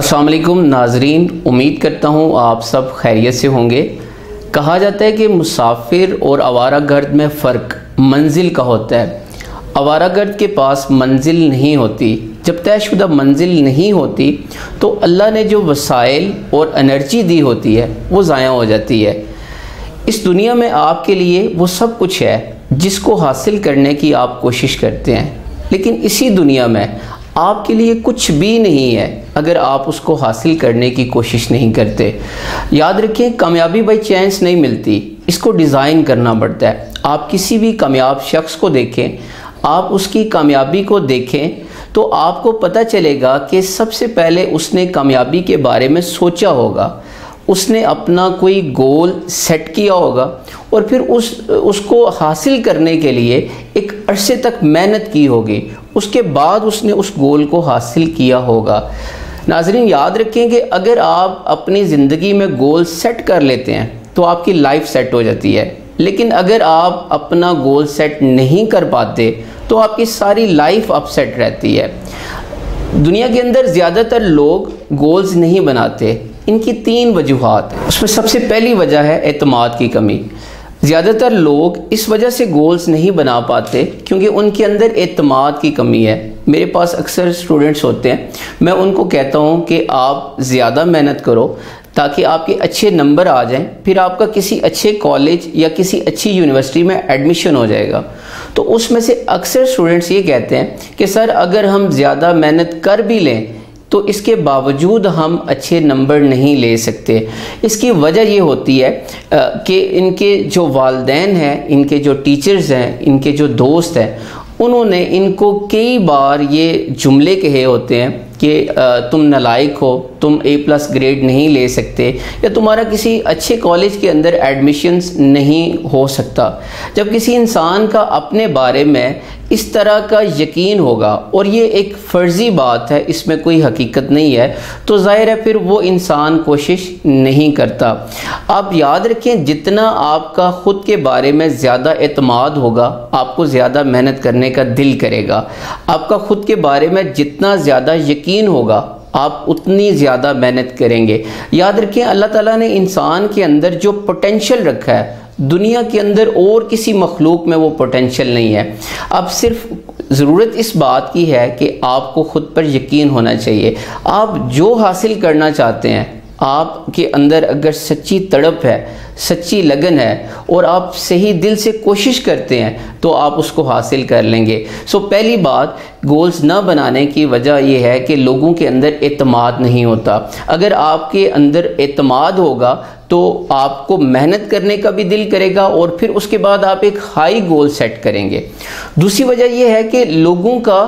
अस्सलाम वालेकुम नाजरीन, उम्मीद करता हूँ आप सब खैरियत से होंगे। कहा जाता है कि मुसाफिर और आवारागर्द में फ़र्क मंजिल का होता है। आवारागर्द के पास मंजिल नहीं होती। जब तयशुदा मंजिल नहीं होती तो अल्लाह ने जो वसाइल और एनर्जी दी होती है वो ज़ाया हो जाती है। इस दुनिया में आपके लिए वो सब कुछ है जिसको हासिल करने की आप कोशिश करते हैं, लेकिन इसी दुनिया में आपके लिए कुछ भी नहीं है अगर आप उसको हासिल करने की कोशिश नहीं करते। याद रखें, कामयाबी बाई चांस नहीं मिलती, इसको डिज़ाइन करना पड़ता है। आप किसी भी कामयाब शख्स को देखें, आप उसकी कामयाबी को देखें तो आपको पता चलेगा कि सबसे पहले उसने कामयाबी के बारे में सोचा होगा, उसने अपना कोई गोल सेट किया होगा और फिर उसको हासिल करने के लिए एक अरसे तक मेहनत की होगी, उसके बाद उसने उस गोल को हासिल किया होगा। नाज़रीन, याद रखें कि अगर आप अपनी ज़िंदगी में गोल सेट कर लेते हैं तो आपकी लाइफ सेट हो जाती है, लेकिन अगर आप अपना गोल सेट नहीं कर पाते तो आपकी सारी लाइफ अपसेट रहती है। दुनिया के अंदर ज़्यादातर लोग गोल्स नहीं बनाते। इनकी 3 वजूहात हैं। उसमें सबसे पहली वजह है एतमाद की कमी। ज़्यादातर लोग इस वजह से गोल्स नहीं बना पाते क्योंकि उनके अंदर एतमाद की कमी है। मेरे पास अक्सर स्टूडेंट्स होते हैं, मैं उनको कहता हूँ कि आप ज़्यादा मेहनत करो ताकि आपके अच्छे नंबर आ जाएं, फिर आपका किसी अच्छे कॉलेज या किसी अच्छी यूनिवर्सिटी में एडमिशन हो जाएगा। तो उसमें से अक्सर स्टूडेंट्स ये कहते हैं कि सर अगर हम ज़्यादा मेहनत कर भी लें तो इसके बावजूद हम अच्छे नंबर नहीं ले सकते। इसकी वजह ये होती है कि इनके जो वालिदैन हैं, इनके जो टीचर्स हैं, इनके जो दोस्त हैं, उन्होंने इनको कई बार ये जुमले कहे होते हैं कि तुम नालायक हो, तुम A+ ग्रेड नहीं ले सकते, या तुम्हारा किसी अच्छे कॉलेज के अंदर एडमिशन्स नहीं हो सकता। जब किसी इंसान का अपने बारे में इस तरह का यकीन होगा और ये एक फ़र्ज़ी बात है, इसमें कोई हकीकत नहीं है, तो ज़ाहिर है फिर वो इंसान कोशिश नहीं करता। आप याद रखें, जितना आपका ख़ुद के बारे में ज़्यादा एतमाद होगा आपको ज़्यादा मेहनत करने का दिल करेगा। आपका ख़ुद के बारे में जितना ज़्यादा यकीन होगा आप उतनी ज़्यादा मेहनत करेंगे। याद रखें, अल्लाह ताला ने इंसान के अंदर जो पोटेंशियल रखा है दुनिया के अंदर और किसी मखलूक में वो पोटेंशियल नहीं है। अब सिर्फ ज़रूरत इस बात की है कि आपको ख़ुद पर यकीन होना चाहिए। आप जो हासिल करना चाहते हैं, आपके अंदर अगर सच्ची तड़प है, सच्ची लगन है और आप सही दिल से कोशिश करते हैं तो आप उसको हासिल कर लेंगे। सो पहली बात, गोल्स ना बनाने की वजह यह है कि लोगों के अंदर एतमाद नहीं होता। अगर आपके अंदर एतमाद होगा तो आपको मेहनत करने का भी दिल करेगा और फिर उसके बाद आप एक हाई गोल सेट करेंगे। दूसरी वजह यह है कि लोगों का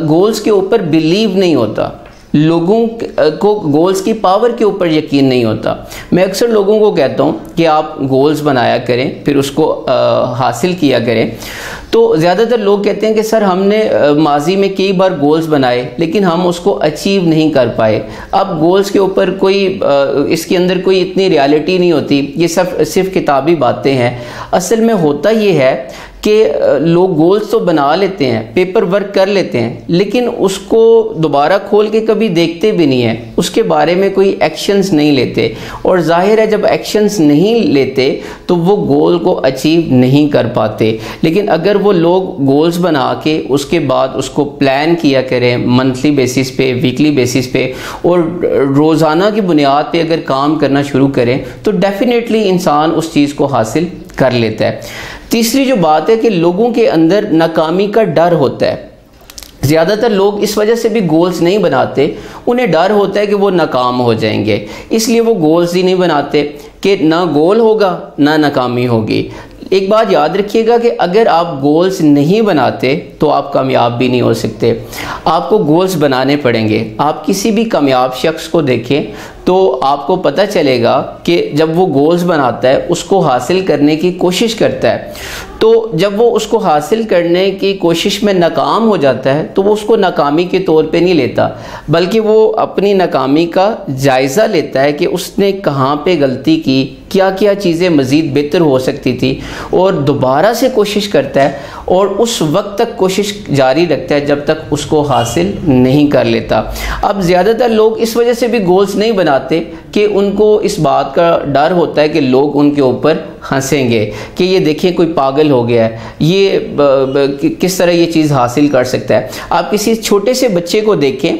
गोल्स के ऊपर बिलीव नहीं होता, लोगों को गोल्स की पावर के ऊपर यकीन नहीं होता। मैं अक्सर लोगों को कहता हूँ कि आप गोल्स बनाया करें, फिर उसको हासिल किया करें। तो ज़्यादातर लोग कहते हैं कि सर हमने माजी में कई बार गोल्स बनाए लेकिन हम उसको अचीव नहीं कर पाए। अब गोल्स के ऊपर कोई इसके अंदर कोई इतनी रियलिटी नहीं होती, ये सिर्फ किताबी बातें हैं। असल में होता ये है कि लोग गोल्स तो बना लेते हैं, पेपर वर्क कर लेते हैं, लेकिन उसको दोबारा खोल के कभी देखते भी नहीं है, उसके बारे में कोई एक्शंस नहीं लेते। और जाहिर है जब एक्शंस नहीं लेते तो वो गोल को अचीव नहीं कर पाते। लेकिन अगर वो लोग गोल्स बना के उसके बाद उसको प्लान किया करें मंथली बेसिस पे, वीकली बेसिस पे और रोज़ाना की बुनियाद पे अगर काम करना शुरू करें तो डेफिनेटली इंसान उस चीज़ को हासिल कर लेता है। तीसरी जो बात है कि लोगों के अंदर नाकामी का डर होता है। ज़्यादातर लोग इस वजह से भी गोल्स नहीं बनाते, उन्हें डर होता है कि वो नाकाम हो जाएंगे, इसलिए वो गोल्स ही नहीं बनाते कि ना गोल होगा ना नाकामी होगी। एक बात याद रखिएगा कि अगर आप गोल्स नहीं बनाते तो आप कामयाब भी नहीं हो सकते। आपको गोल्स बनाने पड़ेंगे। आप किसी भी कामयाब शख्स को देखें तो आपको पता चलेगा कि जब वो गोल्स बनाता है, उसको हासिल करने की कोशिश करता है, तो जब वो उसको हासिल करने की कोशिश में नाकाम हो जाता है तो वो उसको नाकामी के तौर पे नहीं लेता, बल्कि वो अपनी नाकामी का जायज़ा लेता है कि उसने कहाँ पे गलती की, क्या क्या चीज़ें मज़ीद बेहतर हो सकती थी, और दोबारा से कोशिश करता है और उस वक्त तक कोशिश जारी रखता है जब तक उसको हासिल नहीं कर लेता। अब ज़्यादातर लोग इस वजह से भी गोल्स नहीं बनाते कि उनको इस बात का डर होता है कि लोग उनके ऊपर हंसेंगे कि ये देखिए कोई पागल हो गया है, ये किस तरह ये चीज़ हासिल कर सकता है। आप किसी छोटे से बच्चे को देखें,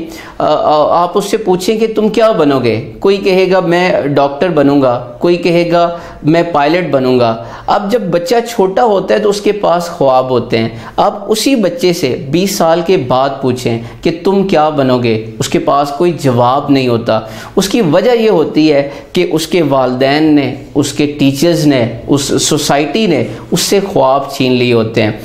आप उससे पूछें कि तुम क्या बनोगे, कोई कहेगा मैं डॉक्टर बनूंगा, कोई कहेगा मैं पायलट बनूंगा। अब जब बच्चा छोटा होता है तो उसके पास ख्वाब होते हैं। अब उसी बच्चे से 20 साल के बाद पूछें कि तुम क्या बनोगे, उसके पास कोई जवाब नहीं होता। उसकी वजह यह होती है कि उसके वालिदैन ने, उसके टीचर्स ने, उस सोसाइटी ने उससे ख्वाब छीन लिए होते हैं।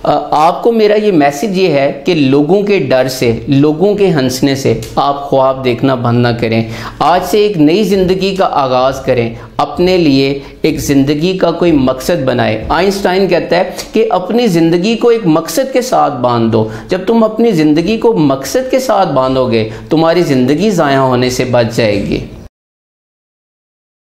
आपको मेरा ये मैसेज ये है कि लोगों के डर से, लोगों के हंसने से आप ख्वाब देखना बंद ना करें। आज से एक नई ज़िंदगी का आगाज़ करें, अपने लिए एक ज़िंदगी का कोई मकसद बनाए। आइंस्टाइन कहता है कि अपनी ज़िंदगी को एक मकसद के साथ बांध दो। जब तुम अपनी ज़िंदगी को मकसद के साथ बांधोगे, तुम्हारी ज़िंदगी ज़ाया होने से बच जाएगी।